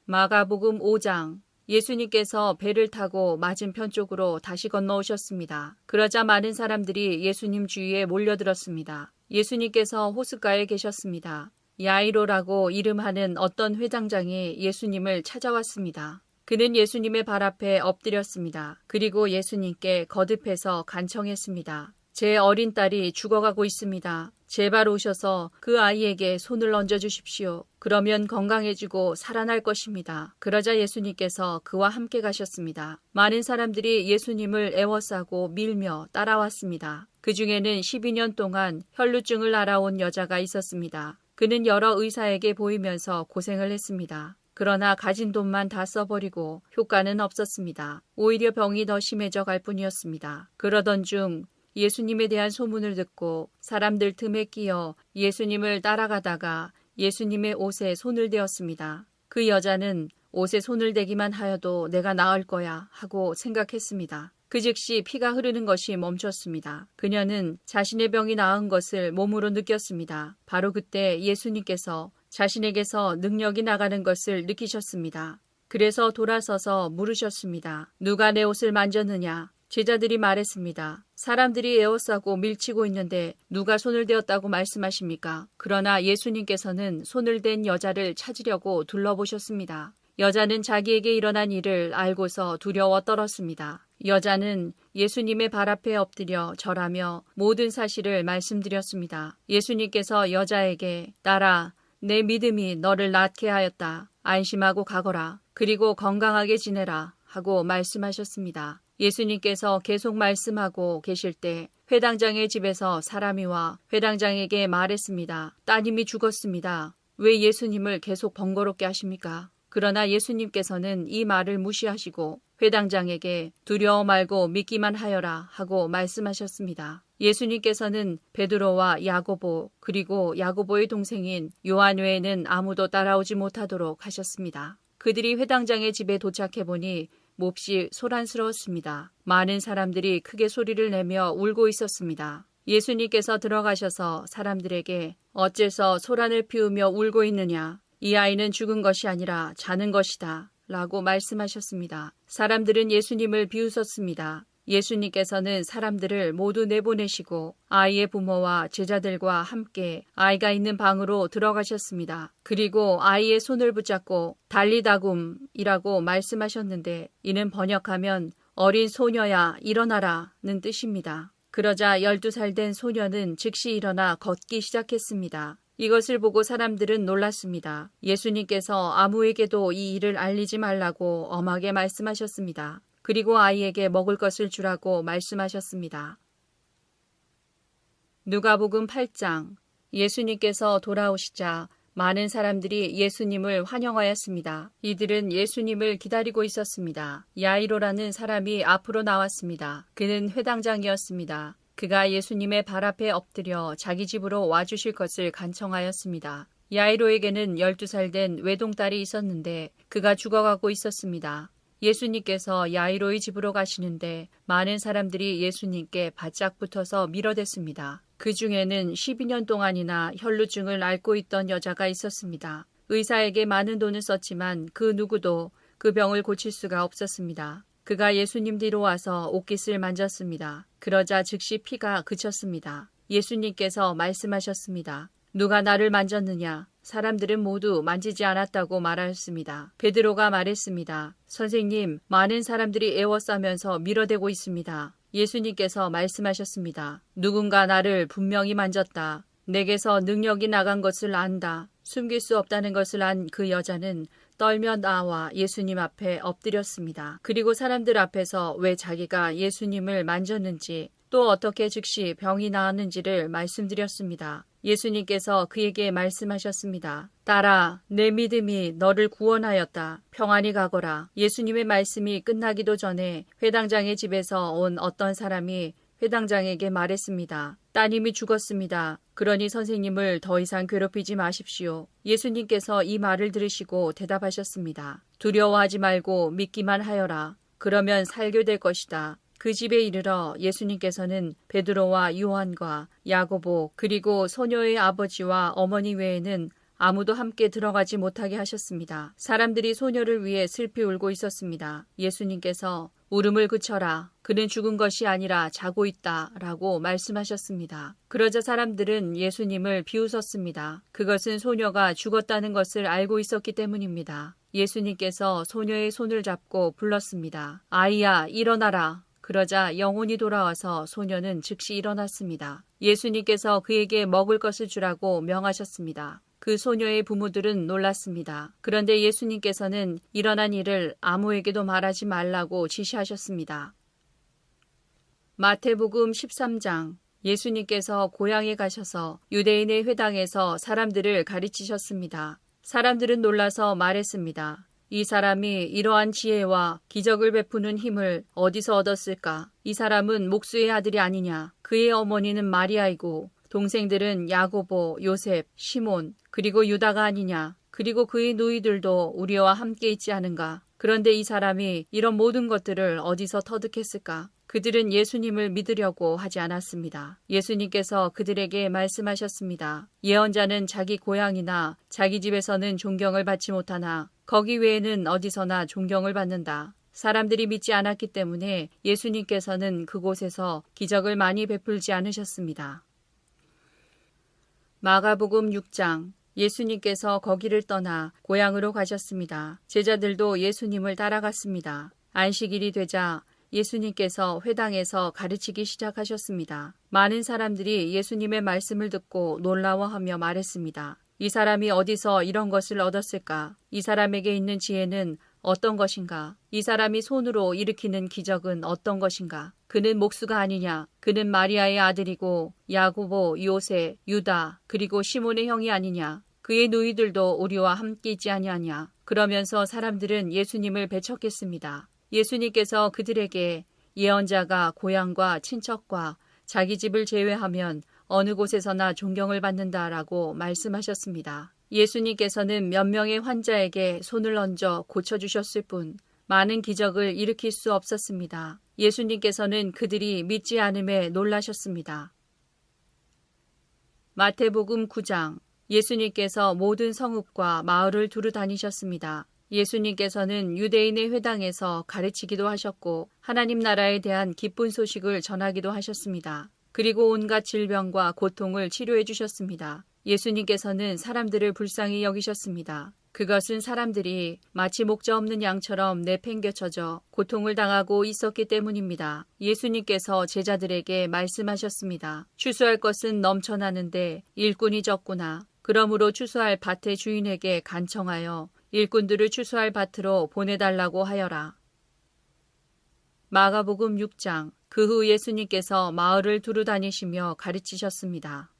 마가복음 5장. 예수님께서 배를 타고 맞은편 쪽으로 다시 건너오셨습니다. 그러자 많은 사람들이 예수님 주위에 몰려들었습니다. 예수님께서 호숫가에 계셨습니다. 야이로라고 이름하는 어떤 회당장이 예수님을 찾아왔습니다. 그는 예수님의 발 앞에 엎드렸습니다. 그리고 예수님께 거듭해서 간청했습니다. 제 어린 딸이 죽어가고 있습니다. 제발 오셔서 그 아이에게 손을 얹어주십시오. 그러면 건강해지고 살아날 것입니다. 그러자 예수님께서 그와 함께 가셨습니다. 많은 사람들이 예수님을 애워싸고 밀며 따라왔습니다. 그 중에는 12년 동안 혈루증을 앓아온 여자가 있었습니다. 그는 여러 의사에게 보이면서 고생을 했습니다. 그러나 가진 돈만 다 써버리고 효과는 없었습니다. 오히려 병이 더 심해져 갈 뿐이었습니다. 그러던 중 예수님에 대한 소문을 듣고 사람들 틈에 끼어 예수님을 따라가다가 예수님의 옷에 손을 대었습니다. 그 여자는 옷에 손을 대기만 하여도 내가 나을 거야 하고 생각했습니다. 그 즉시 피가 흐르는 것이 멈췄습니다. 그녀는 자신의 병이 나은 것을 몸으로 느꼈습니다. 바로 그때 예수님께서 자신에게서 능력이 나가는 것을 느끼셨습니다. 그래서 돌아서서 물으셨습니다. 누가 내 옷을 만졌느냐? 제자들이 말했습니다. 사람들이 에워싸고 밀치고 있는데 누가 손을 대었다고 말씀하십니까? 그러나 예수님께서는 손을 댄 여자를 찾으려고 둘러보셨습니다. 여자는 자기에게 일어난 일을 알고서 두려워 떨었습니다. 여자는 예수님의 발 앞에 엎드려 절하며 모든 사실을 말씀드렸습니다. 예수님께서 여자에게 딸아, 내 믿음이 너를 낫게 하였다. 안심하고 가거라. 그리고 건강하게 지내라 하고 말씀하셨습니다. 예수님께서 계속 말씀하고 계실 때 회당장의 집에서 사람이 와 회당장에게 말했습니다. 따님이 죽었습니다. 왜 예수님을 계속 번거롭게 하십니까? 그러나 예수님께서는 이 말을 무시하시고 회당장에게 두려워 말고 믿기만 하여라 하고 말씀하셨습니다. 예수님께서는 베드로와 야고보 그리고 야고보의 동생인 요한 외에는 아무도 따라오지 못하도록 하셨습니다. 그들이 회당장의 집에 도착해보니 몹시 소란스러웠습니다. 많은 사람들이 크게 소리를 내며 울고 있었습니다. 예수님께서 들어가셔서 사람들에게 어째서 소란을 피우며 울고 있느냐? 이 아이는 죽은 것이 아니라 자는 것이다 라고 말씀하셨습니다. 사람들은 예수님을 비웃었습니다. 예수님께서는 사람들을 모두 내보내시고 아이의 부모와 제자들과 함께 아이가 있는 방으로 들어가셨습니다. 그리고 아이의 손을 붙잡고 달리다굼이라고 말씀하셨는데 이는 번역하면 어린 소녀야 일어나라는 뜻입니다. 그러자 12살 된 소녀는 즉시 일어나 걷기 시작했습니다. 이것을 보고 사람들은 놀랐습니다. 예수님께서 아무에게도 이 일을 알리지 말라고 엄하게 말씀하셨습니다. 그리고 아이에게 먹을 것을 주라고 말씀하셨습니다. 누가복음 8장. 예수님께서 돌아오시자 많은 사람들이 예수님을 환영하였습니다. 이들은 예수님을 기다리고 있었습니다. 야이로라는 사람이 앞으로 나왔습니다. 그는 회당장이었습니다. 그가 예수님의 발 앞에 엎드려 자기 집으로 와주실 것을 간청하였습니다. 야이로에게는 12살 된 외동딸이 있었는데 그가 죽어가고 있었습니다. 예수님께서 야이로의 집으로 가시는데 많은 사람들이 예수님께 바짝 붙어서 밀어댔습니다. 그 중에는 12년 동안이나 혈루증을 앓고 있던 여자가 있었습니다. 의사에게 많은 돈을 썼지만 그 누구도 그 병을 고칠 수가 없었습니다. 그가 예수님 뒤로 와서 옷깃을 만졌습니다. 그러자 즉시 피가 그쳤습니다. 예수님께서 말씀하셨습니다. 누가 나를 만졌느냐? 사람들은 모두 만지지 않았다고 말하였습니다. 베드로가 말했습니다. 선생님, 많은 사람들이 애워싸면서 밀어대고 있습니다. 예수님께서 말씀하셨습니다. 누군가 나를 분명히 만졌다. 내게서 능력이 나간 것을 안다. 숨길 수 없다는 것을 안 그 여자는 떨며 나와 예수님 앞에 엎드렸습니다. 그리고 사람들 앞에서 왜 자기가 예수님을 만졌는지 또 어떻게 즉시 병이 나았는지를 말씀드렸습니다. 예수님께서 그에게 말씀하셨습니다. 딸아, 내 믿음이 너를 구원하였다. 평안히 가거라. 예수님의 말씀이 끝나기도 전에 회당장의 집에서 온 어떤 사람이 회당장에게 말했습니다. 따님이 죽었습니다. 그러니 선생님을 더 이상 괴롭히지 마십시오. 예수님께서 이 말을 들으시고 대답하셨습니다. 두려워하지 말고 믿기만 하여라. 그러면 살게 될 것이다. 그 집에 이르러 예수님께서는 베드로와 요한과 야고보 그리고 소녀의 아버지와 어머니 외에는 아무도 함께 들어가지 못하게 하셨습니다. 사람들이 소녀를 위해 슬피 울고 있었습니다. 예수님께서 울음을 그쳐라. 그는 죽은 것이 아니라 자고 있다. 라고 말씀하셨습니다. 그러자 사람들은 예수님을 비웃었습니다. 그것은 소녀가 죽었다는 것을 알고 있었기 때문입니다. 예수님께서 소녀의 손을 잡고 불렀습니다. 아이야, 일어나라. 그러자 영혼이 돌아와서 소녀는 즉시 일어났습니다. 예수님께서 그에게 먹을 것을 주라고 명하셨습니다. 그 소녀의 부모들은 놀랐습니다. 그런데 예수님께서는 일어난 일을 아무에게도 말하지 말라고 지시하셨습니다. 마태복음 13장. 예수님께서 고향에 가셔서 유대인의 회당에서 사람들을 가르치셨습니다. 사람들은 놀라서 말했습니다. 이 사람이 이러한 지혜와 기적을 베푸는 힘을 어디서 얻었을까? 이 사람은 목수의 아들이 아니냐? 그의 어머니는 마리아이고 동생들은 야고보, 요셉, 시몬, 그리고 유다가 아니냐? 그리고 그의 누이들도 우리와 함께 있지 않은가? 그런데 이 사람이 이런 모든 것들을 어디서 터득했을까? 그들은 예수님을 믿으려고 하지 않았습니다. 예수님께서 그들에게 말씀하셨습니다. 예언자는 자기 고향이나 자기 집에서는 존경을 받지 못하나 거기 외에는 어디서나 존경을 받는다. 사람들이 믿지 않았기 때문에 예수님께서는 그곳에서 기적을 많이 베풀지 않으셨습니다. 마가복음 6장. 예수님께서 거기를 떠나 고향으로 가셨습니다. 제자들도 예수님을 따라갔습니다. 안식일이 되자 예수님께서 회당에서 가르치기 시작하셨습니다. 많은 사람들이 예수님의 말씀을 듣고 놀라워하며 말했습니다. 이 사람이 어디서 이런 것을 얻었을까? 이 사람에게 있는 지혜는 어떤 것인가? 이 사람이 손으로 일으키는 기적은 어떤 것인가? 그는 목수가 아니냐? 그는 마리아의 아들이고 야고보, 요새, 유다, 그리고 시몬의 형이 아니냐? 그의 누이들도 우리와 함께 있지 아니하냐? 그러면서 사람들은 예수님을 배척했습니다. 예수님께서 그들에게 예언자가 고향과 친척과 자기 집을 제외하면 어느 곳에서나 존경을 받는다라고 말씀하셨습니다. 예수님께서는 몇 명의 환자에게 손을 얹어 고쳐주셨을 뿐 많은 기적을 일으킬 수 없었습니다. 예수님께서는 그들이 믿지 않음에 놀라셨습니다. 마태복음 9장. 예수님께서 모든 성읍과 마을을 두루 다니셨습니다. 예수님께서는 유대인의 회당에서 가르치기도 하셨고 하나님 나라에 대한 기쁜 소식을 전하기도 하셨습니다. 그리고 온갖 질병과 고통을 치료해 주셨습니다. 예수님께서는 사람들을 불쌍히 여기셨습니다. 그것은 사람들이 마치 목자 없는 양처럼 내팽개쳐져 고통을 당하고 있었기 때문입니다. 예수님께서 제자들에게 말씀하셨습니다. 추수할 것은 넘쳐나는데 일꾼이 적구나. 그러므로 추수할 밭의 주인에게 간청하여 일꾼들을 추수할 밭으로 보내달라고 하여라. 마가복음 6장. 그 후 예수님께서 마을을 두루 다니시며 가르치셨습니다.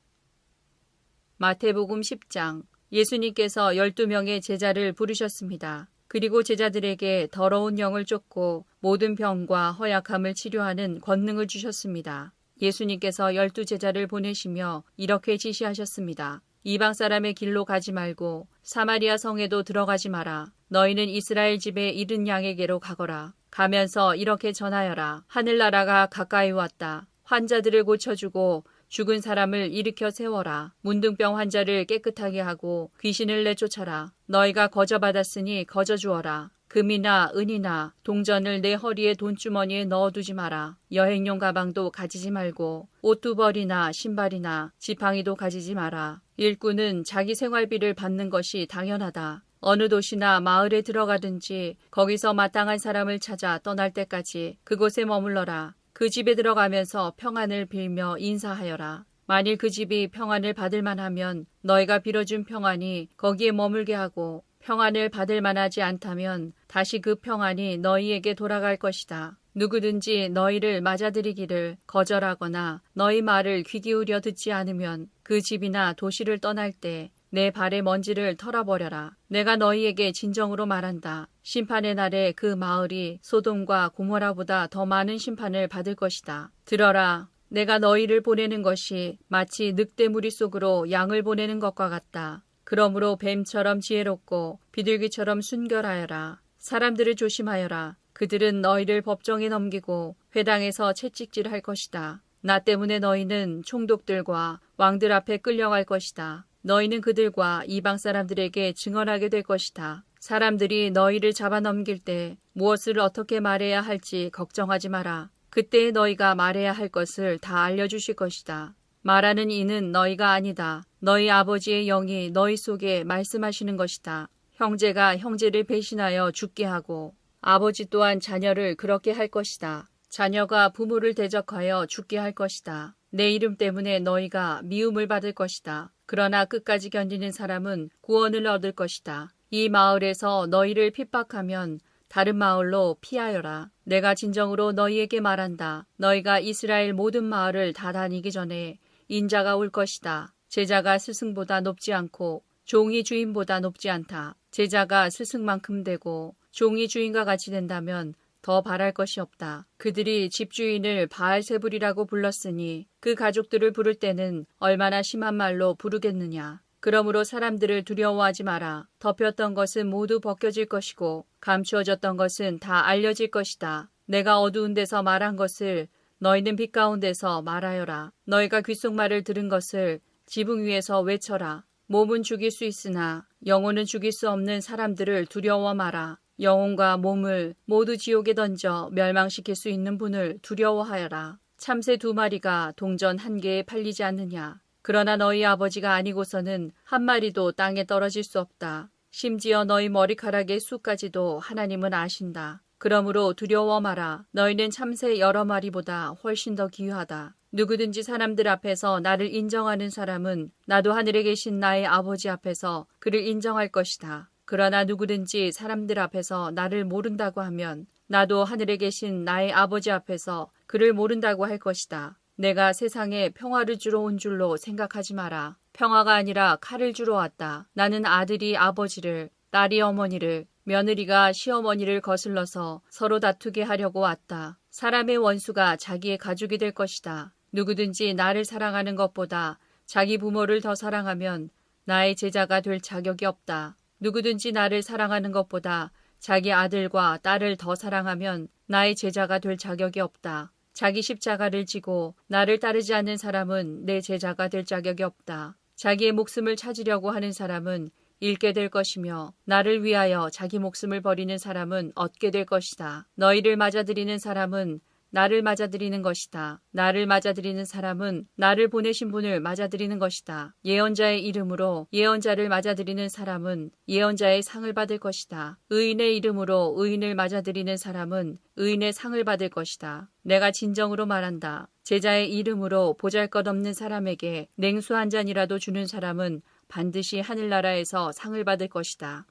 마태복음 10장. 예수님께서 12명의 제자를 부르셨습니다. 그리고 제자들에게 더러운 영을 쫓고 모든 병과 허약함을 치료하는 권능을 주셨습니다. 예수님께서 12제자를 보내시며 이렇게 지시하셨습니다. 이방 사람의 길로 가지 말고 사마리아 성에도 들어가지 마라. 너희는 이스라엘 집에 잃은 양에게로 가거라. 가면서 이렇게 전하여라. 하늘나라가 가까이 왔다. 환자들을 고쳐주고 죽은 사람을 일으켜 세워라. 문둥병 환자를 깨끗하게 하고 귀신을 내쫓아라. 너희가 거저받았으니 거저주어라. 금이나 은이나 동전을 내 허리에 돈주머니에 넣어두지 마라. 여행용 가방도 가지지 말고 옷 두 벌이나 신발이나 지팡이도 가지지 마라. 일꾼은 자기 생활비를 받는 것이 당연하다. 어느 도시나 마을에 들어가든지 거기서 마땅한 사람을 찾아 떠날 때까지 그곳에 머물러라. 그 집에 들어가면서 평안을 빌며 인사하여라. 만일 그 집이 평안을 받을 만하면 너희가 빌어준 평안이 거기에 머물게 하고 평안을 받을 만하지 않다면 다시 그 평안이 너희에게 돌아갈 것이다. 누구든지 너희를 맞아들이기를 거절하거나 너희 말을 귀 기울여 듣지 않으면 그 집이나 도시를 떠날 때 내 발의 먼지를 털어버려라. 내가 너희에게 진정으로 말한다. 심판의 날에 그 마을이 소돔과 고모라보다 더 많은 심판을 받을 것이다. 들어라. 내가 너희를 보내는 것이 마치 늑대 무리 속으로 양을 보내는 것과 같다. 그러므로 뱀처럼 지혜롭고 비둘기처럼 순결하여라. 사람들을 조심하여라. 그들은 너희를 법정에 넘기고 회당에서 채찍질할 것이다. 나 때문에 너희는 총독들과 왕들 앞에 끌려갈 것이다. 너희는 그들과 이방 사람들에게 증언하게 될 것이다. 사람들이 너희를 잡아넘길 때 무엇을 어떻게 말해야 할지 걱정하지 마라. 그때 너희가 말해야 할 것을 다 알려주실 것이다. 말하는 이는 너희가 아니다. 너희 아버지의 영이 너희 속에 말씀하시는 것이다. 형제가 형제를 배신하여 죽게 하고 아버지 또한 자녀를 그렇게 할 것이다. 자녀가 부모를 대적하여 죽게 할 것이다. 내 이름 때문에 너희가 미움을 받을 것이다. 그러나 끝까지 견디는 사람은 구원을 얻을 것이다. 이 마을에서 너희를 핍박하면 다른 마을로 피하여라. 내가 진정으로 너희에게 말한다. 너희가 이스라엘 모든 마을을 다 다니기 전에 인자가 올 것이다. 제자가 스승보다 높지 않고 종이 주인보다 높지 않다. 제자가 스승만큼 되고 종이 주인과 같이 된다면 더 바랄 것이 없다. 그들이 집주인을 바알세불이라고 불렀으니 그 가족들을 부를 때는 얼마나 심한 말로 부르겠느냐. 그러므로 사람들을 두려워하지 마라. 덮였던 것은 모두 벗겨질 것이고 감추어졌던 것은 다 알려질 것이다. 내가 어두운 데서 말한 것을 너희는 빛 가운데서 말하여라. 너희가 귓속말을 들은 것을 지붕 위에서 외쳐라. 몸은 죽일 수 있으나 영혼은 죽일 수 없는 사람들을 두려워 마라. 영혼과 몸을 모두 지옥에 던져 멸망시킬 수 있는 분을 두려워하여라. 참새 2마리가 동전 1개에 팔리지 않느냐. 그러나 너희 아버지가 아니고서는 한 마리도 땅에 떨어질 수 없다. 심지어 너희 머리카락의 수까지도 하나님은 아신다. 그러므로 두려워 마라. 너희는 참새 여러 마리보다 훨씬 더 귀하다. 누구든지 사람들 앞에서 나를 인정하는 사람은 나도 하늘에 계신 나의 아버지 앞에서 그를 인정할 것이다. 그러나 누구든지 사람들 앞에서 나를 모른다고 하면 나도 하늘에 계신 나의 아버지 앞에서 그를 모른다고 할 것이다. 내가 세상에 평화를 주러 온 줄로 생각하지 마라. 평화가 아니라 칼을 주러 왔다. 나는 아들이 아버지를, 딸이 어머니를, 며느리가 시어머니를 거슬러서 서로 다투게 하려고 왔다. 사람의 원수가 자기의 가족이 될 것이다. 누구든지 나를 사랑하는 것보다 자기 부모를 더 사랑하면 나의 제자가 될 자격이 없다. 누구든지 나를 사랑하는 것보다 자기 아들과 딸을 더 사랑하면 나의 제자가 될 자격이 없다. 자기 십자가를 지고 나를 따르지 않는 사람은 내 제자가 될 자격이 없다. 자기의 목숨을 찾으려고 하는 사람은 잃게 될 것이며 나를 위하여 자기 목숨을 버리는 사람은 얻게 될 것이다. 너희를 맞아들이는 사람은 나를 맞아들이는 것이다. 나를 맞아들이는 사람은 나를 보내신 분을 맞아들이는 것이다. 예언자의 이름으로 예언자를 맞아들이는 사람은 예언자의 상을 받을 것이다. 의인의 이름으로 의인을 맞아들이는 사람은 의인의 상을 받을 것이다. 내가 진정으로 말한다. 제자의 이름으로 보잘것없는 사람에게 냉수 한 잔이라도 주는 사람은 반드시 하늘나라에서 상을 받을 것이다.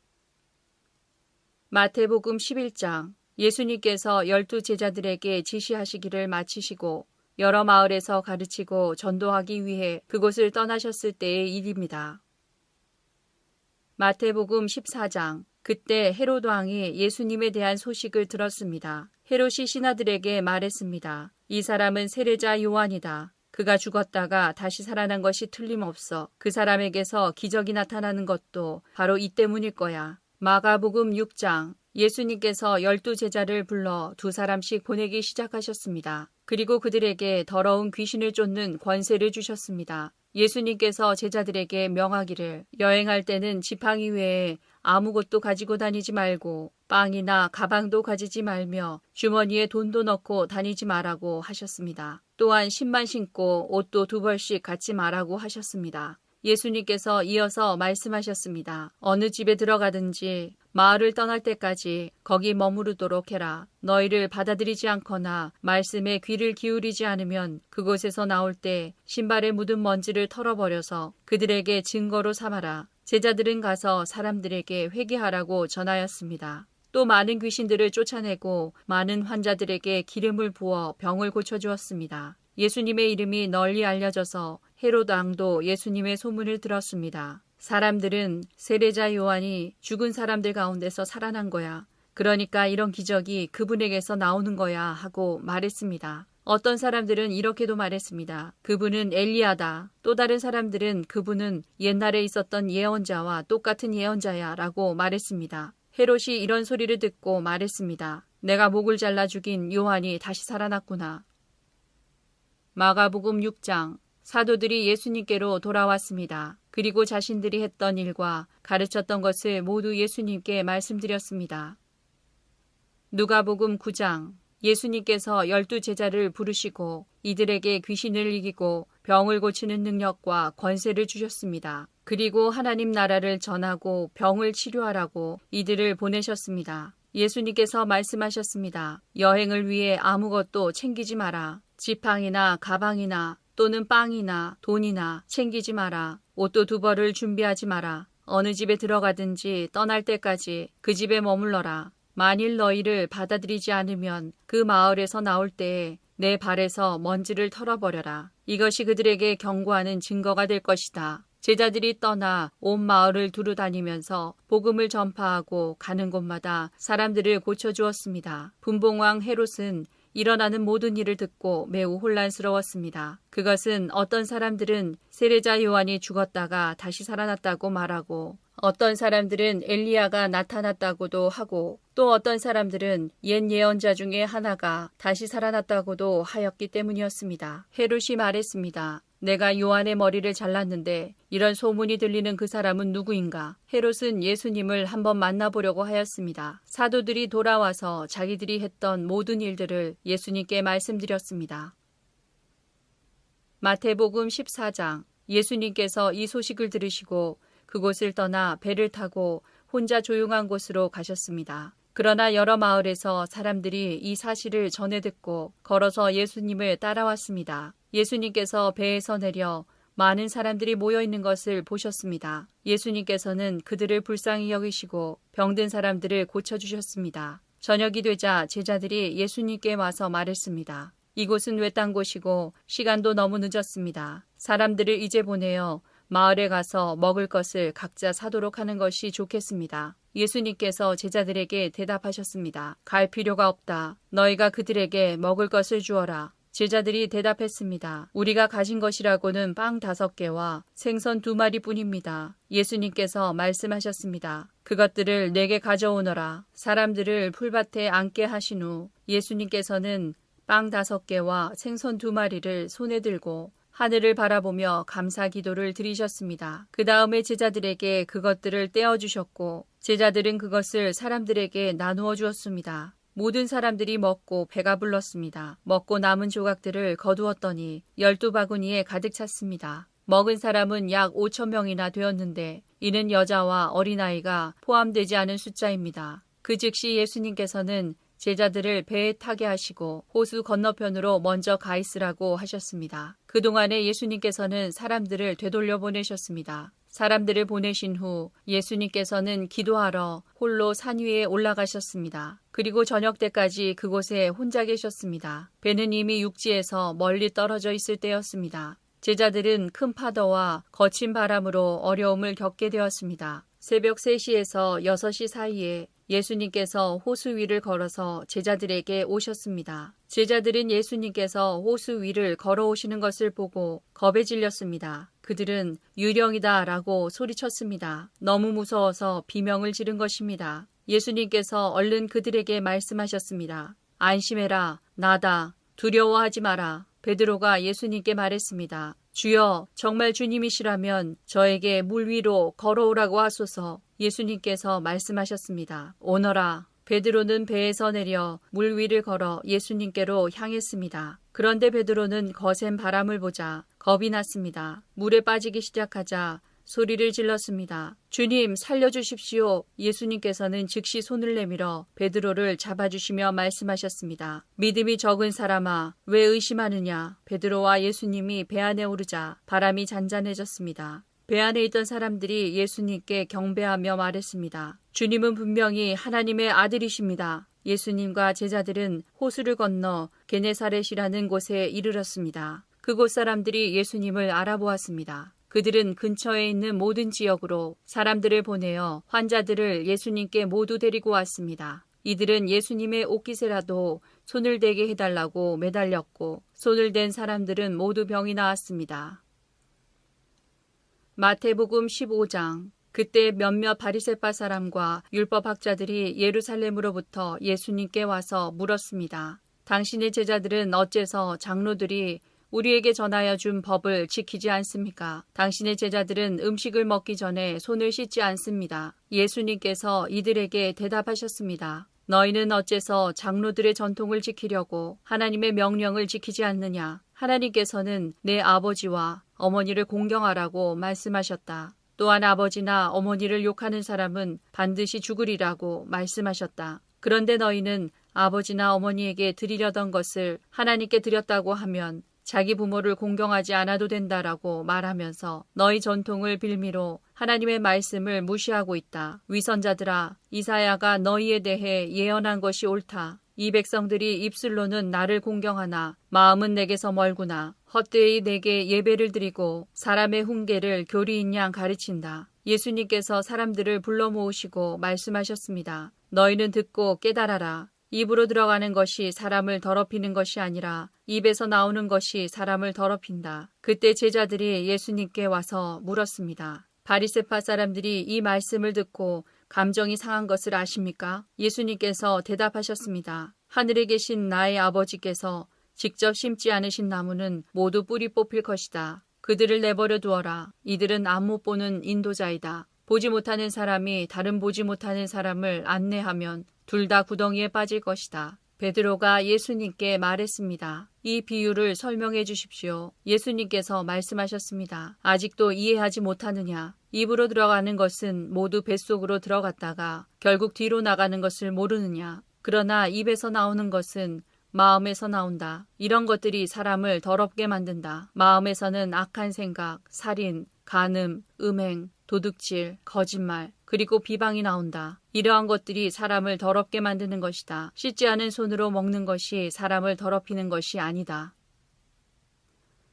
마태복음 11장. 예수님께서 12 제자들에게 지시하시기를 마치시고 여러 마을에서 가르치고 전도하기 위해 그곳을 떠나셨을 때의 일입니다. 마태복음 14장. 그때 헤롯 왕이 예수님에 대한 소식을 들었습니다. 헤롯이 신하들에게 말했습니다. 이 사람은 세례자 요한이다. 그가 죽었다가 다시 살아난 것이 틀림없어. 그 사람에게서 기적이 나타나는 것도 바로 이 때문일 거야. 마가복음 6장. 예수님께서 12 제자를 불러 2사람씩 보내기 시작하셨습니다. 그리고 그들에게 더러운 귀신을 쫓는 권세를 주셨습니다. 예수님께서 제자들에게 명하기를 여행할 때는 지팡이 외에 아무것도 가지고 다니지 말고 빵이나 가방도 가지지 말며 주머니에 돈도 넣고 다니지 말라고 하셨습니다. 또한 신만 신고 옷도 2벌씩 갖지 말라고 하셨습니다. 예수님께서 이어서 말씀하셨습니다. 어느 집에 들어가든지 마을을 떠날 때까지 거기 머무르도록 해라. 너희를 받아들이지 않거나 말씀에 귀를 기울이지 않으면 그곳에서 나올 때 신발에 묻은 먼지를 털어버려서 그들에게 증거로 삼아라. 제자들은 가서 사람들에게 회개하라고 전하였습니다. 또 많은 귀신들을 쫓아내고 많은 환자들에게 기름을 부어 병을 고쳐주었습니다. 예수님의 이름이 널리 알려져서 헤롯 왕도 예수님의 소문을 들었습니다. 사람들은 세례자 요한이 죽은 사람들 가운데서 살아난 거야. 그러니까 이런 기적이 그분에게서 나오는 거야 하고 말했습니다. 어떤 사람들은 이렇게도 말했습니다. 그분은 엘리야다. 또 다른 사람들은 그분은 옛날에 있었던 예언자와 똑같은 예언자야 라고 말했습니다. 헤롯이 이런 소리를 듣고 말했습니다. 내가 목을 잘라 죽인 요한이 다시 살아났구나. 마가복음 6장. 사도들이 예수님께로 돌아왔습니다. 그리고 자신들이 했던 일과 가르쳤던 것을 모두 예수님께 말씀드렸습니다. 누가복음 9장. 예수님께서 12제자를 부르시고 이들에게 귀신을 이기고 병을 고치는 능력과 권세를 주셨습니다. 그리고 하나님 나라를 전하고 병을 치료하라고 이들을 보내셨습니다. 예수님께서 말씀하셨습니다. 여행을 위해 아무것도 챙기지 마라. 지팡이나 가방이나 또는 빵이나 돈이나 챙기지 마라. 옷도 두 벌을 준비하지 마라. 어느 집에 들어가든지 떠날 때까지 그 집에 머물러라. 만일 너희를 받아들이지 않으면 그 마을에서 나올 때에 내 발에서 먼지를 털어버려라. 이것이 그들에게 경고하는 증거가 될 것이다. 제자들이 떠나 온 마을을 두루 다니면서 복음을 전파하고 가는 곳마다 사람들을 고쳐주었습니다. 분봉왕 헤롯은 일어나는 모든 일을 듣고 매우 혼란스러웠습니다. 그것은 어떤 사람들은 세례자 요한이 죽었다가 다시 살아났다고 말하고 어떤 사람들은 엘리야가 나타났다고도 하고 또 어떤 사람들은 옛 예언자 중에 하나가 다시 살아났다고도 하였기 때문이었습니다. 헤롯이 말했습니다. 내가 요한의 머리를 잘랐는데 이런 소문이 들리는 그 사람은 누구인가? 헤롯은 예수님을 한번 만나보려고 하였습니다. 사도들이 돌아와서 자기들이 했던 모든 일들을 예수님께 말씀드렸습니다. 마태복음 14장. 예수님께서 이 소식을 들으시고 그곳을 떠나 배를 타고 혼자 조용한 곳으로 가셨습니다. 그러나 여러 마을에서 사람들이 이 사실을 전해 듣고 걸어서 예수님을 따라왔습니다. 예수님께서 배에서 내려 많은 사람들이 모여 있는 것을 보셨습니다. 예수님께서는 그들을 불쌍히 여기시고 병든 사람들을 고쳐주셨습니다. 저녁이 되자 제자들이 예수님께 와서 말했습니다. 이곳은 외딴 곳이고 시간도 너무 늦었습니다. 사람들을 이제 보내어 마을에 가서 먹을 것을 각자 사도록 하는 것이 좋겠습니다. 예수님께서 제자들에게 대답하셨습니다. 갈 필요가 없다. 너희가 그들에게 먹을 것을 주어라. 제자들이 대답했습니다. 우리가 가진 것이라고는 빵 5개와 생선 2마리뿐입니다. 예수님께서 말씀하셨습니다. 그것들을 내게 가져오너라. 사람들을 풀밭에 앉게 하신 후 예수님께서는 빵 5개와 생선 2마리를 손에 들고 하늘을 바라보며 감사 기도를 드리셨습니다. 그 다음에 제자들에게 그것들을 떼어주셨고 제자들은 그것을 사람들에게 나누어 주었습니다. 모든 사람들이 먹고 배가 불렀습니다. 먹고 남은 조각들을 거두었더니 12바구니에 가득 찼습니다. 먹은 사람은 약 5,000명이나 되었는데 이는 여자와 어린아이가 포함되지 않은 숫자입니다. 그 즉시 예수님께서는 제자들을 배에 타게 하시고 호수 건너편으로 먼저 가 있으라고 하셨습니다. 그동안에 예수님께서는 사람들을 되돌려 보내셨습니다. 사람들을 보내신 후 예수님께서는 기도하러 홀로 산 위에 올라가셨습니다. 그리고 저녁 때까지 그곳에 혼자 계셨습니다. 배는 이미 육지에서 멀리 떨어져 있을 때였습니다. 제자들은 큰 파도와 거친 바람으로 어려움을 겪게 되었습니다. 새벽 3시에서 6시 사이에 예수님께서 호수 위를 걸어서 제자들에게 오셨습니다. 제자들은 예수님께서 호수 위를 걸어오시는 것을 보고 겁에 질렸습니다. 그들은 유령이다 라고 소리쳤습니다. 너무 무서워서 비명을 지른 것입니다. 예수님께서 얼른 그들에게 말씀하셨습니다. 안심해라. 나다. 두려워하지 마라. 베드로가 예수님께 말했습니다. 주여, 정말 주님이시라면 저에게 물 위로 걸어오라고 하소서. 예수님께서 말씀하셨습니다. 오너라. 베드로는 배에서 내려 물 위를 걸어 예수님께로 향했습니다. 그런데 베드로는 거센 바람을 보자 겁이 났습니다. 물에 빠지기 시작하자 소리를 질렀습니다. 주님, 살려주십시오. 예수님께서는 즉시 손을 내밀어 베드로를 잡아주시며 말씀하셨습니다. 믿음이 적은 사람아, 왜 의심하느냐? 베드로와 예수님이 배 안에 오르자 바람이 잔잔해졌습니다. 배 안에 있던 사람들이 예수님께 경배하며 말했습니다. 주님은 분명히 하나님의 아들이십니다. 예수님과 제자들은 호수를 건너 게네사렛이라는 곳에 이르렀습니다. 그곳 사람들이 예수님을 알아보았습니다. 그들은 근처에 있는 모든 지역으로 사람들을 보내어 환자들을 예수님께 모두 데리고 왔습니다. 이들은 예수님의 옷깃에라도 손을 대게 해달라고 매달렸고 손을 댄 사람들은 모두 병이 나았습니다. 마태복음 15장. 그때 몇몇 바리새파 사람과 율법학자들이 예루살렘으로부터 예수님께 와서 물었습니다. 당신의 제자들은 어째서 장로들이 우리에게 전하여 준 법을 지키지 않습니까? 당신의 제자들은 음식을 먹기 전에 손을 씻지 않습니다. 예수님께서 이들에게 대답하셨습니다. 너희는 어째서 장로들의 전통을 지키려고 하나님의 명령을 지키지 않느냐? 하나님께서는 내 아버지와 어머니를 공경하라고 말씀하셨다. 또한 아버지나 어머니를 욕하는 사람은 반드시 죽으리라고 말씀하셨다. 그런데 너희는 아버지나 어머니에게 드리려던 것을 하나님께 드렸다고 하면 자기 부모를 공경하지 않아도 된다라고 말하면서 너희 전통을 빌미로 하나님의 말씀을 무시하고 있다. 위선자들아, 이사야가 너희에 대해 예언한 것이 옳다. 이 백성들이 입술로는 나를 공경하나 마음은 내게서 멀구나. 헛되이 내게 예배를 드리고 사람의 훈계를 교리인 양 가르친다. 예수님께서 사람들을 불러 모으시고 말씀하셨습니다. 너희는 듣고 깨달아라. 입으로 들어가는 것이 사람을 더럽히는 것이 아니라 입에서 나오는 것이 사람을 더럽힌다. 그때 제자들이 예수님께 와서 물었습니다. 바리새파 사람들이 이 말씀을 듣고 감정이 상한 것을 아십니까? 예수님께서 대답하셨습니다. 하늘에 계신 나의 아버지께서 직접 심지 않으신 나무는 모두 뿌리 뽑힐 것이다. 그들을 내버려 두어라. 이들은 안못 보는 인도자이다. 보지 못하는 사람이 다른 보지 못하는 사람을 안내하면 둘 다 구덩이에 빠질 것이다. 베드로가 예수님께 말했습니다. 이 비유를 설명해 주십시오. 예수님께서 말씀하셨습니다. 아직도 이해하지 못하느냐? 입으로 들어가는 것은 모두 뱃속으로 들어갔다가 결국 뒤로 나가는 것을 모르느냐? 그러나 입에서 나오는 것은 마음에서 나온다. 이런 것들이 사람을 더럽게 만든다. 마음에서는 악한 생각, 살인, 간음, 음행, 도둑질, 거짓말, 그리고 비방이 나온다. 이러한 것들이 사람을 더럽게 만드는 것이다. 씻지 않은 손으로 먹는 것이 사람을 더럽히는 것이 아니다.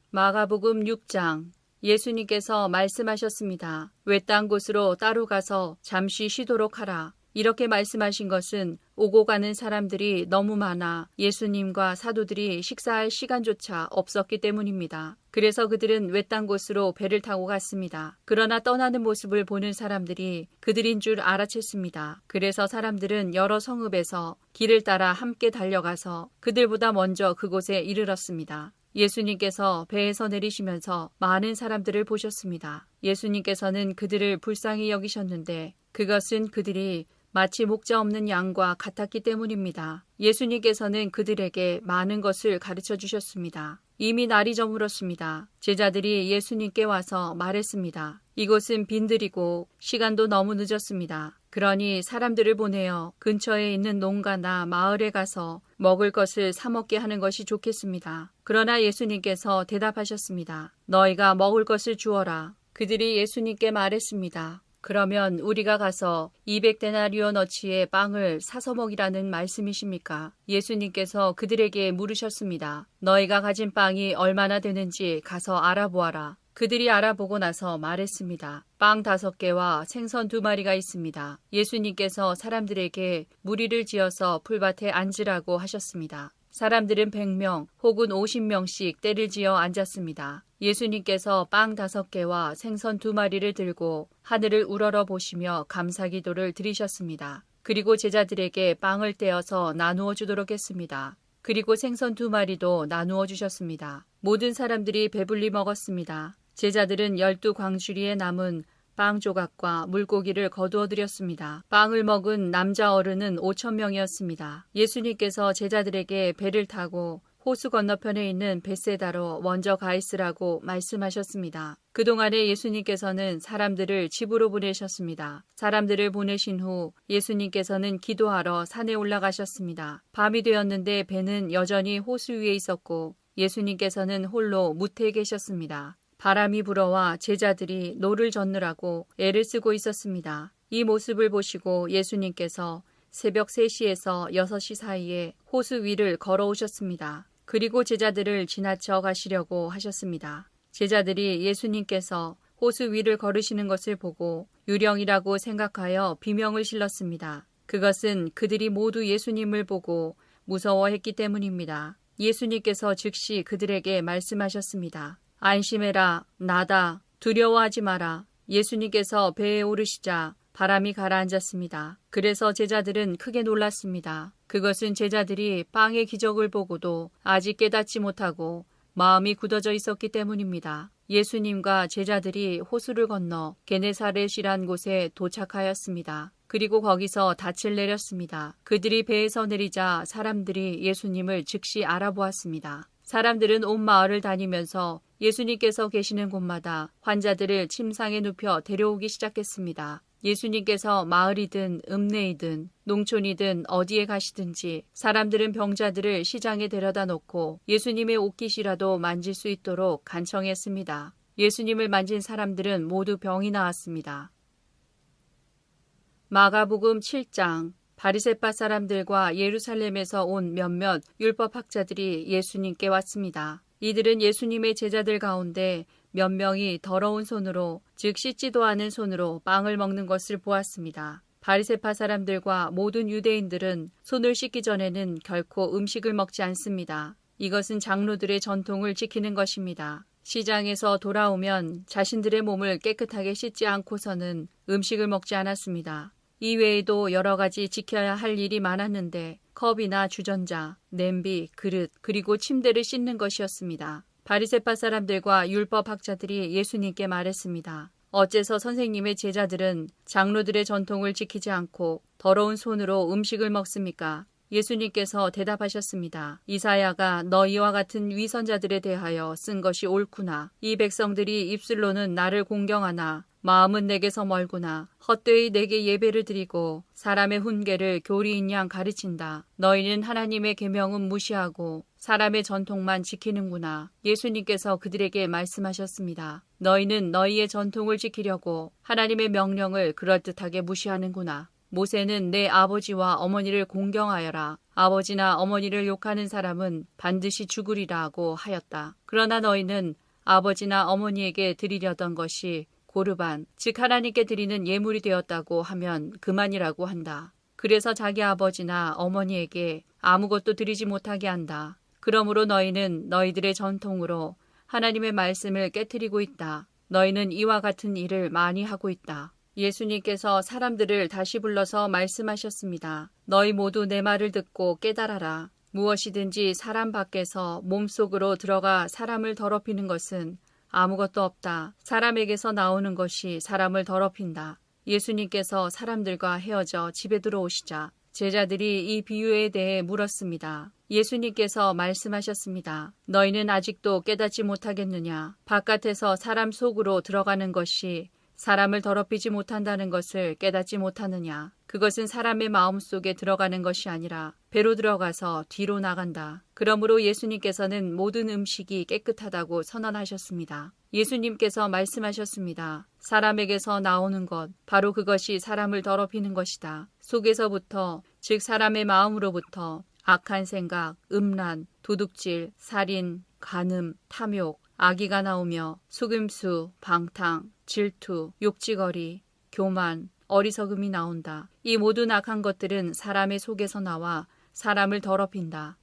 마가복음 6장. 예수님께서 말씀하셨습니다. 외딴 곳으로 따로 가서 잠시 쉬도록 하라. 이렇게 말씀하신 것은 오고 가는 사람들이 너무 많아 예수님과 사도들이 식사할 시간조차 없었기 때문입니다. 그래서 그들은 외딴 곳으로 배를 타고 갔습니다. 그러나 떠나는 모습을 보는 사람들이 그들인 줄 알아챘습니다. 그래서 사람들은 여러 성읍에서 길을 따라 함께 달려가서 그들보다 먼저 그곳에 이르렀습니다. 예수님께서 배에서 내리시면서 많은 사람들을 보셨습니다. 예수님께서는 그들을 불쌍히 여기셨는데 그것은 그들이 마치 목자 없는 양과 같았기 때문입니다. 예수님께서는 그들에게 많은 것을 가르쳐 주셨습니다. 이미 날이 저물었습니다. 제자들이 예수님께 와서 말했습니다. 이곳은 빈들이고 시간도 너무 늦었습니다. 그러니 사람들을 보내어 근처에 있는 농가나 마을에 가서 먹을 것을 사 먹게 하는 것이 좋겠습니다. 그러나 예수님께서 대답하셨습니다. 너희가 먹을 것을 주어라. 그들이 예수님께 말했습니다. 그러면 우리가 가서 200데나리온어치의 빵을 사서 먹이라는 말씀이십니까? 예수님께서 그들에게 물으셨습니다. 너희가 가진 빵이 얼마나 되는지 가서 알아보아라. 그들이 알아보고 나서 말했습니다. 빵 5개와 생선 2마리가 있습니다. 예수님께서 사람들에게 무리를 지어서 풀밭에 앉으라고 하셨습니다. 사람들은 100명 혹은 50명씩 때를 지어 앉았습니다. 예수님께서 빵 5개와 생선 2마리를 들고 하늘을 우러러 보시며 감사기도를 드리셨습니다. 그리고 제자들에게 빵을 떼어서 나누어 주도록 했습니다. 그리고 생선 2마리도 나누어 주셨습니다. 모든 사람들이 배불리 먹었습니다. 제자들은 12광주리에 남은 빵 조각과 물고기를 거두어 드렸습니다. 빵을 먹은 남자 어른은 5,000명이었습니다. 예수님께서 제자들에게 배를 타고 호수 건너편에 있는 벳세다로 먼저 가 있으라고 말씀하셨습니다. 그동안에 예수님께서는 사람들을 집으로 보내셨습니다. 사람들을 보내신 후 예수님께서는 기도하러 산에 올라가셨습니다. 밤이 되었는데 배는 여전히 호수 위에 있었고 예수님께서는 홀로 무태에 계셨습니다. 바람이 불어와 제자들이 노를 젓느라고 애를 쓰고 있었습니다. 이 모습을 보시고 예수님께서 새벽 3시에서 6시 사이에 호수 위를 걸어오셨습니다. 그리고 제자들을 지나쳐 가시려고 하셨습니다. 제자들이 예수님께서 호수 위를 걸으시는 것을 보고 유령이라고 생각하여 비명을 질렀습니다. 그것은 그들이 모두 예수님을 보고 무서워했기 때문입니다. 예수님께서 즉시 그들에게 말씀하셨습니다. 안심해라, 나다, 두려워하지 마라. 예수님께서 배에 오르시자 바람이 가라앉았습니다. 그래서 제자들은 크게 놀랐습니다. 그것은 제자들이 빵의 기적을 보고도 아직 깨닫지 못하고 마음이 굳어져 있었기 때문입니다. 예수님과 제자들이 호수를 건너 게네사렛이란 곳에 도착하였습니다. 그리고 거기서 닻을 내렸습니다. 그들이 배에서 내리자 사람들이 예수님을 즉시 알아보았습니다. 사람들은 온 마을을 다니면서 예수님께서 계시는 곳마다 환자들을 침상에 눕혀 데려오기 시작했습니다. 예수님께서 마을이든 읍내이든 농촌이든 어디에 가시든지 사람들은 병자들을 시장에 데려다 놓고 예수님의 옷깃이라도 만질 수 있도록 간청했습니다. 예수님을 만진 사람들은 모두 병이 나았습니다. 마가복음 7장. 바리새파 사람들과 예루살렘에서 온 몇몇 율법학자들이 예수님께 왔습니다. 이들은 예수님의 제자들 가운데 몇 명이 더러운 손으로, 즉 씻지도 않은 손으로 빵을 먹는 것을 보았습니다. 바리새파 사람들과 모든 유대인들은 손을 씻기 전에는 결코 음식을 먹지 않습니다. 이것은 장로들의 전통을 지키는 것입니다. 시장에서 돌아오면 자신들의 몸을 깨끗하게 씻지 않고서는 음식을 먹지 않았습니다. 이외에도 여러 가지 지켜야 할 일이 많았는데 컵이나 주전자, 냄비, 그릇, 그리고 침대를 씻는 것이었습니다. 바리새파 사람들과 율법학자들이 예수님께 말했습니다. 어째서 선생님의 제자들은 장로들의 전통을 지키지 않고 더러운 손으로 음식을 먹습니까? 예수님께서 대답하셨습니다. 이사야가 너희와 같은 위선자들에 대하여 쓴 것이 옳구나. 이 백성들이 입술로는 나를 공경하나 마음은 내게서 멀구나. 헛되이 내게 예배를 드리고 사람의 훈계를 교리인 양 가르친다. 너희는 하나님의 계명은 무시하고 사람의 전통만 지키는구나. 예수님께서 그들에게 말씀하셨습니다. 너희는 너희의 전통을 지키려고 하나님의 명령을 그럴듯하게 무시하는구나. 모세는 내 아버지와 어머니를 공경하여라. 아버지나 어머니를 욕하는 사람은 반드시 죽으리라고 하였다. 그러나 너희는 아버지나 어머니에게 드리려던 것이 고르반, 즉 하나님께 드리는 예물이 되었다고 하면 그만이라고 한다. 그래서 자기 아버지나 어머니에게 아무것도 드리지 못하게 한다. 그러므로 너희는 너희들의 전통으로 하나님의 말씀을 깨트리고 있다. 너희는 이와 같은 일을 많이 하고 있다. 예수님께서 사람들을 다시 불러서 말씀하셨습니다. 너희 모두 내 말을 듣고 깨달아라. 무엇이든지 사람 밖에서 몸속으로 들어가 사람을 더럽히는 것은 아무것도 없다. 사람에게서 나오는 것이 사람을 더럽힌다. 예수님께서 사람들과 헤어져 집에 들어오시자 제자들이 이 비유에 대해 물었습니다. 예수님께서 말씀하셨습니다. 너희는 아직도 깨닫지 못하겠느냐? 바깥에서 사람 속으로 들어가는 것이 사람을 더럽히지 못한다는 것을 깨닫지 못하느냐? 그것은 사람의 마음속에 들어가는 것이 아니라 배로 들어가서 뒤로 나간다. 그러므로 예수님께서는 모든 음식이 깨끗하다고 선언하셨습니다. 예수님께서 말씀하셨습니다. 사람에게서 나오는 것, 바로 그것이 사람을 더럽히는 것이다. 속에서부터, 즉 사람의 마음으로부터 악한 생각, 음란, 도둑질, 살인, 간음, 탐욕, 악의가 나오며 속임수, 방탕, 질투, 욕지거리, 교만, 어리석음이 나온다. 이 모든 악한 것들은 사람의 속에서 나와 사람을 더럽힌다.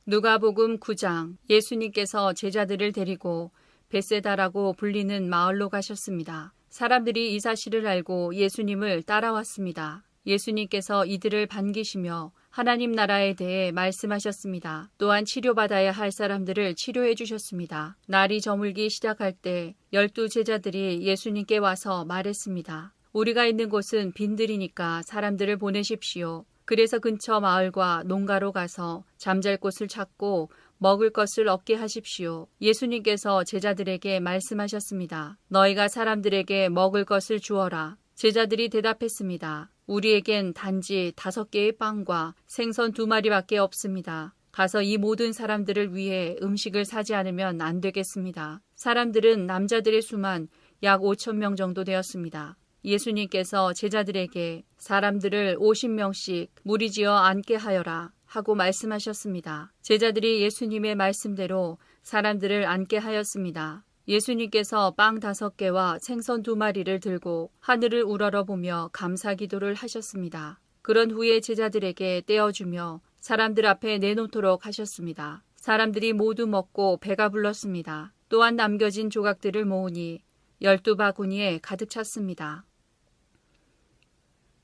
누가복음 9장. 예수님께서 제자들을 데리고 벳세다라고 불리는 마을로 가셨습니다. 사람들이 이 사실을 알고 예수님을 따라왔습니다. 예수님께서 이들을 반기시며 하나님 나라에 대해 말씀하셨습니다. 또한 치료받아야 할 사람들을 치료해 주셨습니다. 날이 저물기 시작할 때 12 제자들이 예수님께 와서 말했습니다. 우리가 있는 곳은 빈들이니까 사람들을 보내십시오. 그래서 근처 마을과 농가로 가서 잠잘 곳을 찾고 먹을 것을 얻게 하십시오. 예수님께서 제자들에게 말씀하셨습니다. 너희가 사람들에게 먹을 것을 주어라. 제자들이 대답했습니다. 우리에겐 단지 5개의 빵과 생선 2마리밖에 없습니다. 가서 이 모든 사람들을 위해 음식을 사지 않으면 안 되겠습니다. 사람들은 남자들의 수만 약 5,000명 정도 되었습니다. 예수님께서 제자들에게 사람들을 50명씩 무리지어 앉게 하여라 하고 말씀하셨습니다. 제자들이 예수님의 말씀대로 사람들을 앉게 하였습니다. 예수님께서 빵 5개와 생선 2마리를 들고 하늘을 우러러보며 감사기도를 하셨습니다. 그런 후에 제자들에게 떼어주며 사람들 앞에 내놓도록 하셨습니다. 사람들이 모두 먹고 배가 불렀습니다. 또한 남겨진 조각들을 모으니 12바구니에 가득 찼습니다.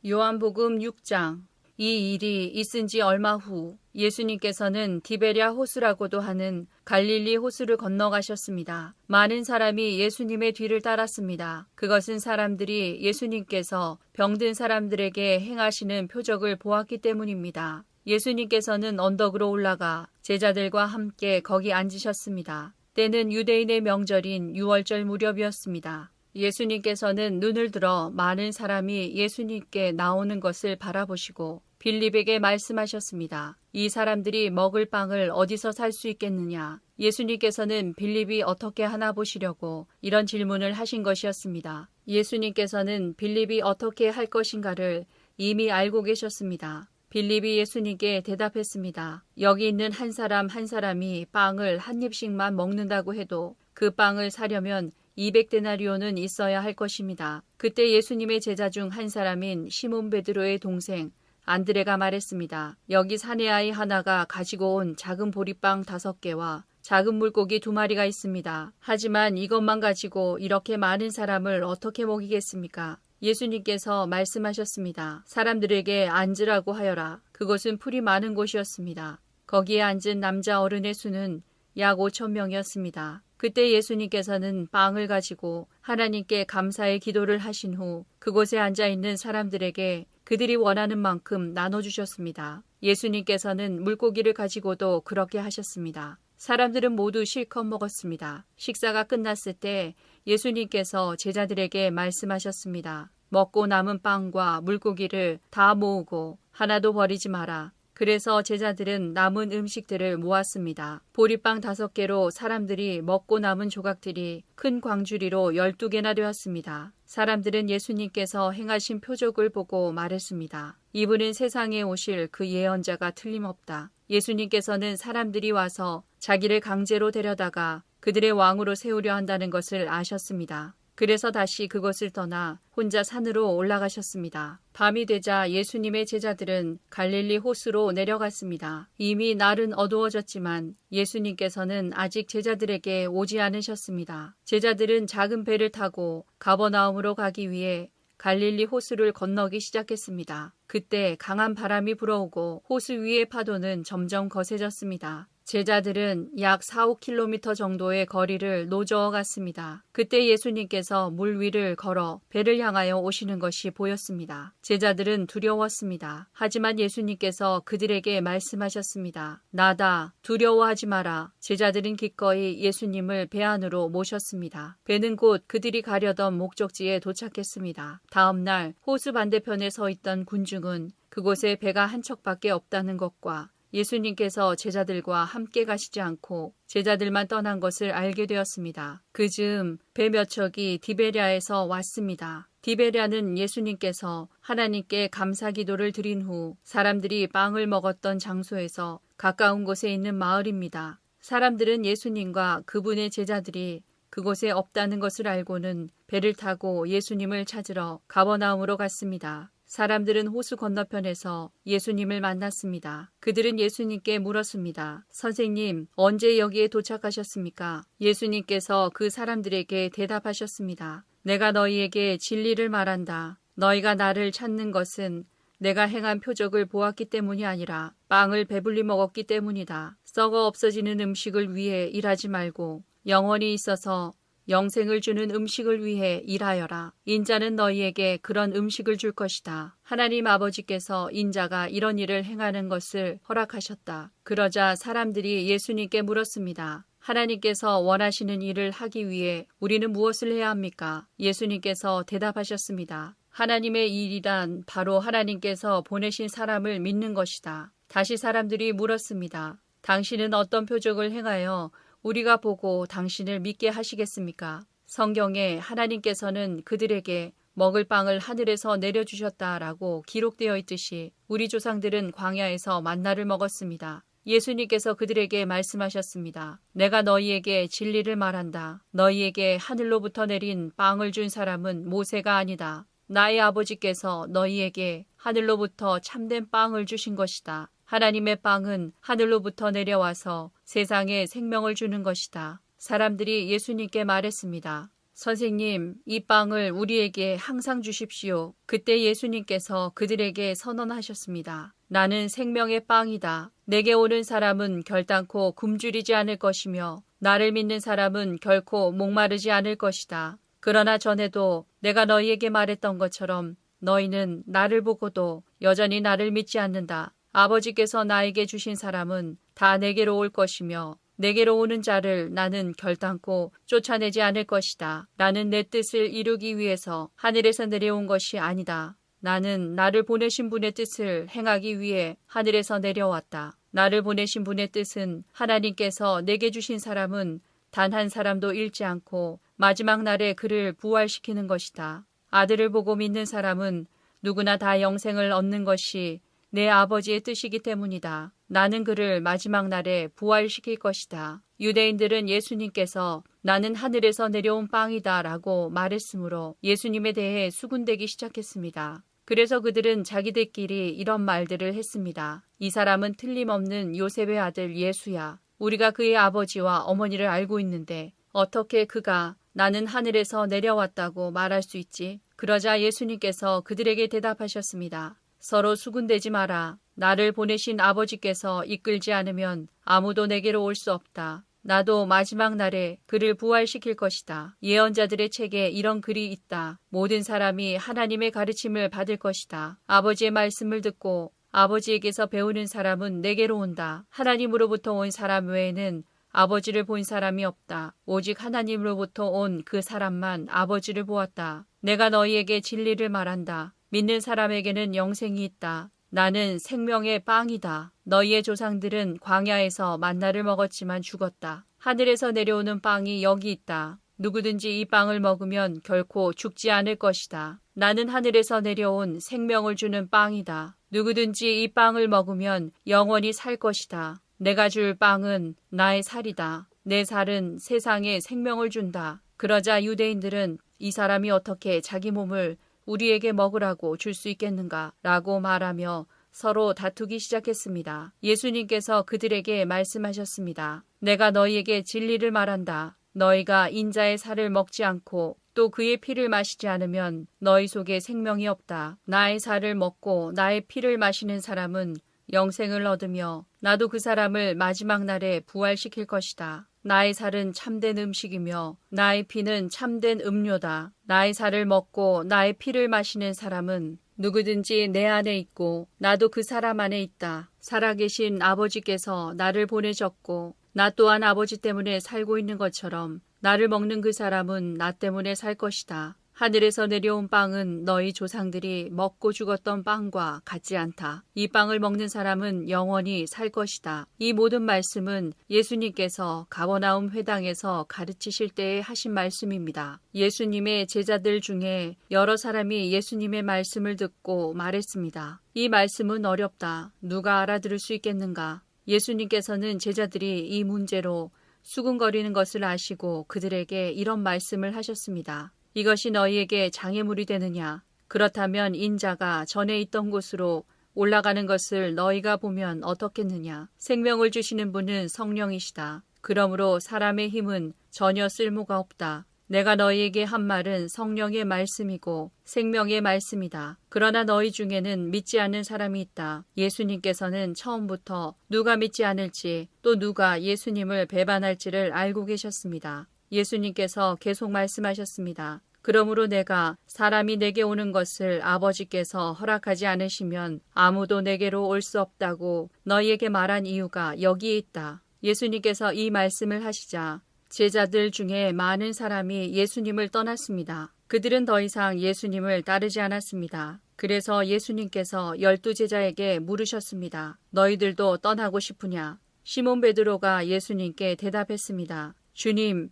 요한복음 6장. 이 일이 있은 지 얼마 후 예수님께서는 디베랴 호수라고도 하는 갈릴리 호수를 건너가셨습니다. 많은 사람이 예수님의 뒤를 따랐습니다. 그것은 사람들이 예수님께서 병든 사람들에게 행하시는 표적을 보았기 때문입니다. 예수님께서는 언덕으로 올라가 제자들과 함께 거기 앉으셨습니다. 때는 유대인의 명절인 유월절 무렵이었습니다. 예수님께서는 눈을 들어 많은 사람이 예수님께 나오는 것을 바라보시고 빌립에게 말씀하셨습니다. 이 사람들이 먹을 빵을 어디서 살 수 있겠느냐? 예수님께서는 빌립이 어떻게 하나 보시려고 이런 질문을 하신 것이었습니다. 예수님께서는 빌립이 어떻게 할 것인가를 이미 알고 계셨습니다. 빌립이 예수님께 대답했습니다. 여기 있는 한 사람 한 사람이 빵을 한 입씩만 먹는다고 해도 그 빵을 사려면 200데나리온은 있어야 할 것입니다. 그때 예수님의 제자 중 한 사람인 시몬 베드로의 동생 안드레가 말했습니다. 여기 사내아이 하나가 가지고 온 작은 보리빵 5개와 작은 물고기 2마리가 있습니다. 하지만 이것만 가지고 이렇게 많은 사람을 어떻게 먹이겠습니까? 예수님께서 말씀하셨습니다. 사람들에게 앉으라고 하여라. 그것은 풀이 많은 곳이었습니다. 거기에 앉은 남자 어른의 수는 약 5,000명이었습니다. 그때 예수님께서는 빵을 가지고 하나님께 감사의 기도를 하신 후 그곳에 앉아있는 사람들에게 그들이 원하는 만큼 나눠주셨습니다. 예수님께서는 물고기를 가지고도 그렇게 하셨습니다. 사람들은 모두 실컷 먹었습니다. 식사가 끝났을 때 예수님께서 제자들에게 말씀하셨습니다. 먹고 남은 빵과 물고기를 다 모으고 하나도 버리지 마라. 그래서 제자들은 남은 음식들을 모았습니다. 보리빵 5개로 사람들이 먹고 남은 조각들이 큰 광주리로 12개나 되었습니다. 사람들은 예수님께서 행하신 표적을 보고 말했습니다. 이분은 세상에 오실 그 예언자가 틀림없다. 예수님께서는 사람들이 와서 자기를 강제로 데려다가 그들의 왕으로 세우려 한다는 것을 아셨습니다. 그래서 다시 그것을 떠나 혼자 산으로 올라가셨습니다. 밤이 되자 예수님의 제자들은 갈릴리 호수로 내려갔습니다. 이미 날은 어두워졌지만 예수님께서는 아직 제자들에게 오지 않으셨습니다. 제자들은 작은 배를 타고 가버나움으로 가기 위해 갈릴리 호수를 건너기 시작했습니다. 그때 강한 바람이 불어오고 호수 위의 파도는 점점 거세졌습니다. 제자들은 약 4-5km 정도의 거리를 노저어 갔습니다. 그때 예수님께서 물 위를 걸어 배를 향하여 오시는 것이 보였습니다. 제자들은 두려웠습니다. 하지만 예수님께서 그들에게 말씀하셨습니다. 나다, 두려워하지 마라. 제자들은 기꺼이 예수님을 배 안으로 모셨습니다. 배는 곧 그들이 가려던 목적지에 도착했습니다. 다음 날 호수 반대편에 서 있던 군중은 그곳에 배가 한 척밖에 없다는 것과 예수님께서 제자들과 함께 가시지 않고 제자들만 떠난 것을 알게 되었습니다. 그즈음 배 몇 척이 디베랴에서 왔습니다. 디베랴는 예수님께서 하나님께 감사 기도를 드린 후 사람들이 빵을 먹었던 장소에서 가까운 곳에 있는 마을입니다. 사람들은 예수님과 그분의 제자들이 그곳에 없다는 것을 알고는 배를 타고 예수님을 찾으러 가버나움으로 갔습니다. 사람들은 호수 건너편에서 예수님을 만났습니다. 그들은 예수님께 물었습니다. 선생님, 언제 여기에 도착하셨습니까? 예수님께서 그 사람들에게 대답하셨습니다. 내가 너희에게 진리를 말한다. 너희가 나를 찾는 것은 내가 행한 표적을 보았기 때문이 아니라 빵을 배불리 먹었기 때문이다. 썩어 없어지는 음식을 위해 일하지 말고 영원히 있어서 영생을 주는 음식을 위해 일하여라. 인자는 너희에게 그런 음식을 줄 것이다. 하나님 아버지께서 인자가 이런 일을 행하는 것을 허락하셨다. 그러자 사람들이 예수님께 물었습니다. 하나님께서 원하시는 일을 하기 위해 우리는 무엇을 해야 합니까? 예수님께서 대답하셨습니다. 하나님의 일이란 바로 하나님께서 보내신 사람을 믿는 것이다. 다시 사람들이 물었습니다. 당신은 어떤 표적을 행하여 우리가 보고 당신을 믿게 하시겠습니까? 성경에 하나님께서는 그들에게 먹을 빵을 하늘에서 내려주셨다라고 기록되어 있듯이 우리 조상들은 광야에서 만나를 먹었습니다. 예수님께서 그들에게 말씀하셨습니다. 내가 너희에게 진리를 말한다. 너희에게 하늘로부터 내린 빵을 준 사람은 모세가 아니다. 나의 아버지께서 너희에게 하늘로부터 참된 빵을 주신 것이다. 하나님의 빵은 하늘로부터 내려와서 세상에 생명을 주는 것이다. 사람들이 예수님께 말했습니다. 선생님, 이 빵을 우리에게 항상 주십시오. 그때 예수님께서 그들에게 선언하셨습니다. 나는 생명의 빵이다. 내게 오는 사람은 결단코 굶주리지 않을 것이며 나를 믿는 사람은 결코 목마르지 않을 것이다. 그러나 전에도 내가 너희에게 말했던 것처럼 너희는 나를 보고도 여전히 나를 믿지 않는다. 아버지께서 나에게 주신 사람은 다 내게로 올 것이며 내게로 오는 자를 나는 결단코 쫓아내지 않을 것이다. 나는 내 뜻을 이루기 위해서 하늘에서 내려온 것이 아니다. 나는 나를 보내신 분의 뜻을 행하기 위해 하늘에서 내려왔다. 나를 보내신 분의 뜻은 하나님께서 내게 주신 사람은 단 한 사람도 잃지 않고 마지막 날에 그를 부활시키는 것이다. 아들을 보고 믿는 사람은 누구나 다 영생을 얻는 것이 내 아버지의 뜻이기 때문이다. 나는 그를 마지막 날에 부활시킬 것이다. 유대인들은 예수님께서 나는 하늘에서 내려온 빵이다 라고 말했으므로 예수님에 대해 수군대기 시작했습니다. 그래서 그들은 자기들끼리 이런 말들을 했습니다. 이 사람은 틀림없는 요셉의 아들 예수야. 우리가 그의 아버지와 어머니를 알고 있는데 어떻게 그가 나는 하늘에서 내려왔다고 말할 수 있지? 그러자 예수님께서 그들에게 대답하셨습니다. 서로 수군대지 마라. 나를 보내신 아버지께서 이끌지 않으면 아무도 내게로 올 수 없다. 나도 마지막 날에 그를 부활시킬 것이다. 예언자들의 책에 이런 글이 있다. 모든 사람이 하나님의 가르침을 받을 것이다. 아버지의 말씀을 듣고 아버지에게서 배우는 사람은 내게로 온다. 하나님으로부터 온 사람 외에는 아버지를 본 사람이 없다. 오직 하나님으로부터 온 그 사람만 아버지를 보았다. 내가 너희에게 진리를 말한다. 믿는 사람에게는 영생이 있다. 나는 생명의 빵이다. 너희의 조상들은 광야에서 만나를 먹었지만 죽었다. 하늘에서 내려오는 빵이 여기 있다. 누구든지 이 빵을 먹으면 결코 죽지 않을 것이다. 나는 하늘에서 내려온 생명을 주는 빵이다. 누구든지 이 빵을 먹으면 영원히 살 것이다. 내가 줄 빵은 나의 살이다. 내 살은 세상에 생명을 준다. 그러자 유대인들은 이 사람이 어떻게 자기 몸을 우리에게 먹으라고 줄 수 있겠는가? 라고 말하며 서로 다투기 시작했습니다. 예수님께서 그들에게 말씀하셨습니다. 내가 너희에게 진리를 말한다. 너희가 인자의 살을 먹지 않고 또 그의 피를 마시지 않으면 너희 속에 생명이 없다. 나의 살을 먹고 나의 피를 마시는 사람은 영생을 얻으며 나도 그 사람을 마지막 날에 부활시킬 것이다. 나의 살은 참된 음식이며 나의 피는 참된 음료다. 나의 살을 먹고 나의 피를 마시는 사람은 누구든지 내 안에 있고 나도 그 사람 안에 있다. 살아계신 아버지께서 나를 보내셨고 나 또한 아버지 때문에 살고 있는 것처럼 나를 먹는 그 사람은 나 때문에 살 것이다. 하늘에서 내려온 빵은 너희 조상들이 먹고 죽었던 빵과 같지 않다. 이 빵을 먹는 사람은 영원히 살 것이다. 이 모든 말씀은 예수님께서 가버나움 회당에서 가르치실 때에 하신 말씀입니다. 예수님의 제자들 중에 여러 사람이 예수님의 말씀을 듣고 말했습니다. 이 말씀은 어렵다. 누가 알아들을 수 있겠는가? 예수님께서는 제자들이 이 문제로 수군거리는 것을 아시고 그들에게 이런 말씀을 하셨습니다. 이것이 너희에게 장애물이 되느냐? 그렇다면 인자가 전에 있던 곳으로 올라가는 것을 너희가 보면 어떻겠느냐? 생명을 주시는 분은 성령이시다. 그러므로 사람의 힘은 전혀 쓸모가 없다. 내가 너희에게 한 말은 성령의 말씀이고 생명의 말씀이다. 그러나 너희 중에는 믿지 않는 사람이 있다. 예수님께서는 처음부터 누가 믿지 않을지 또 누가 예수님을 배반할지를 알고 계셨습니다. 예수님께서 계속 말씀하셨습니다. 그러므로 내가 사람이 내게 오는 것을 아버지께서 허락하지 않으시면 아무도 내게로 올 수 없다고 너희에게 말한 이유가 여기에 있다. 예수님께서 이 말씀을 하시자 제자들 중에 많은 사람이 예수님을 떠났습니다. 그들은 더 이상 예수님을 따르지 않았습니다. 그래서 예수님께서 12제자에게 물으셨습니다. 너희들도 떠나고 싶으냐? 시몬 베드로가 예수님께 대답했습니다.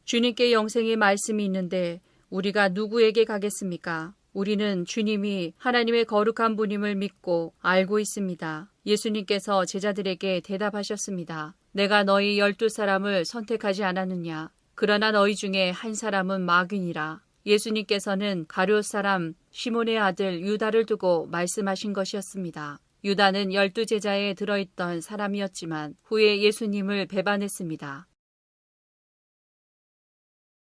주님께 영생의 말씀이 있는데 우리가 누구에게 가겠습니까? 우리는 주님이 하나님의 거룩한 분임을 믿고 알고 있습니다. 예수님께서 제자들에게 대답하셨습니다. 내가 너희 12사람을 선택하지 않았느냐? 그러나 너희 중에 한 사람은 마귀니라. 예수님께서는 가룟 사람 시몬의 아들 유다를 두고 말씀하신 것이었습니다. 유다는 12제자에 들어있던 사람이었지만 후에 예수님을 배반했습니다.